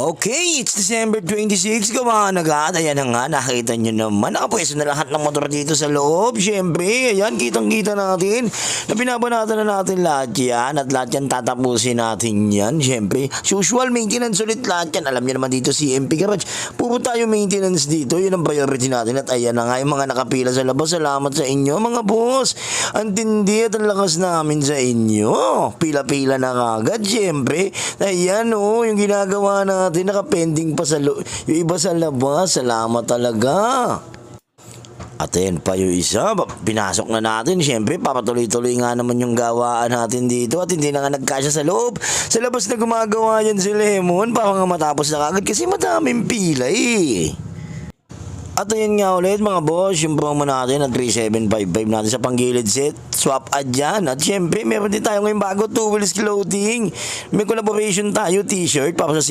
Okay, it's December 26, mga agad. Ayan na nga, nakita nyo naman. Nakapwesto na lahat ng motor dito sa loob. Siyempre, ayan, kitang-kita natin na binabanatan na natin lahat yan. At lahat yan tatapusin natin yan. Siyempre, usual maintenance ulit lahat yan. Alam nyo naman dito si MP Garage. Puro tayo maintenance dito. Yun ang priority natin. At ayan na nga yung mga nakapila sa labas. Salamat sa inyo, mga boss. Ang tindi at ang lakas namin sa inyo. Pila-pila na agad, siyempre. Ayan yung ginagawa natin, nakapending pa yung iba sa labas. Salamat talaga. At ayan pa yung isa, pinasok na natin. Siyempre, papatuloy-tuloy nga naman yung gawaan natin dito. At hindi na nga nagkasya sa loob. Sa labas na gumagawa yan si Lemon, para nga matapos na kagad kasi madaming pila eh. At ayan nga ulit mga boss, yung promo natin at 3755 natin sa panggilid set, swap ad yan. At syempre meron din tayo ngayong bago 2 Wheels Clothing. May collaboration tayo, t-shirt para sa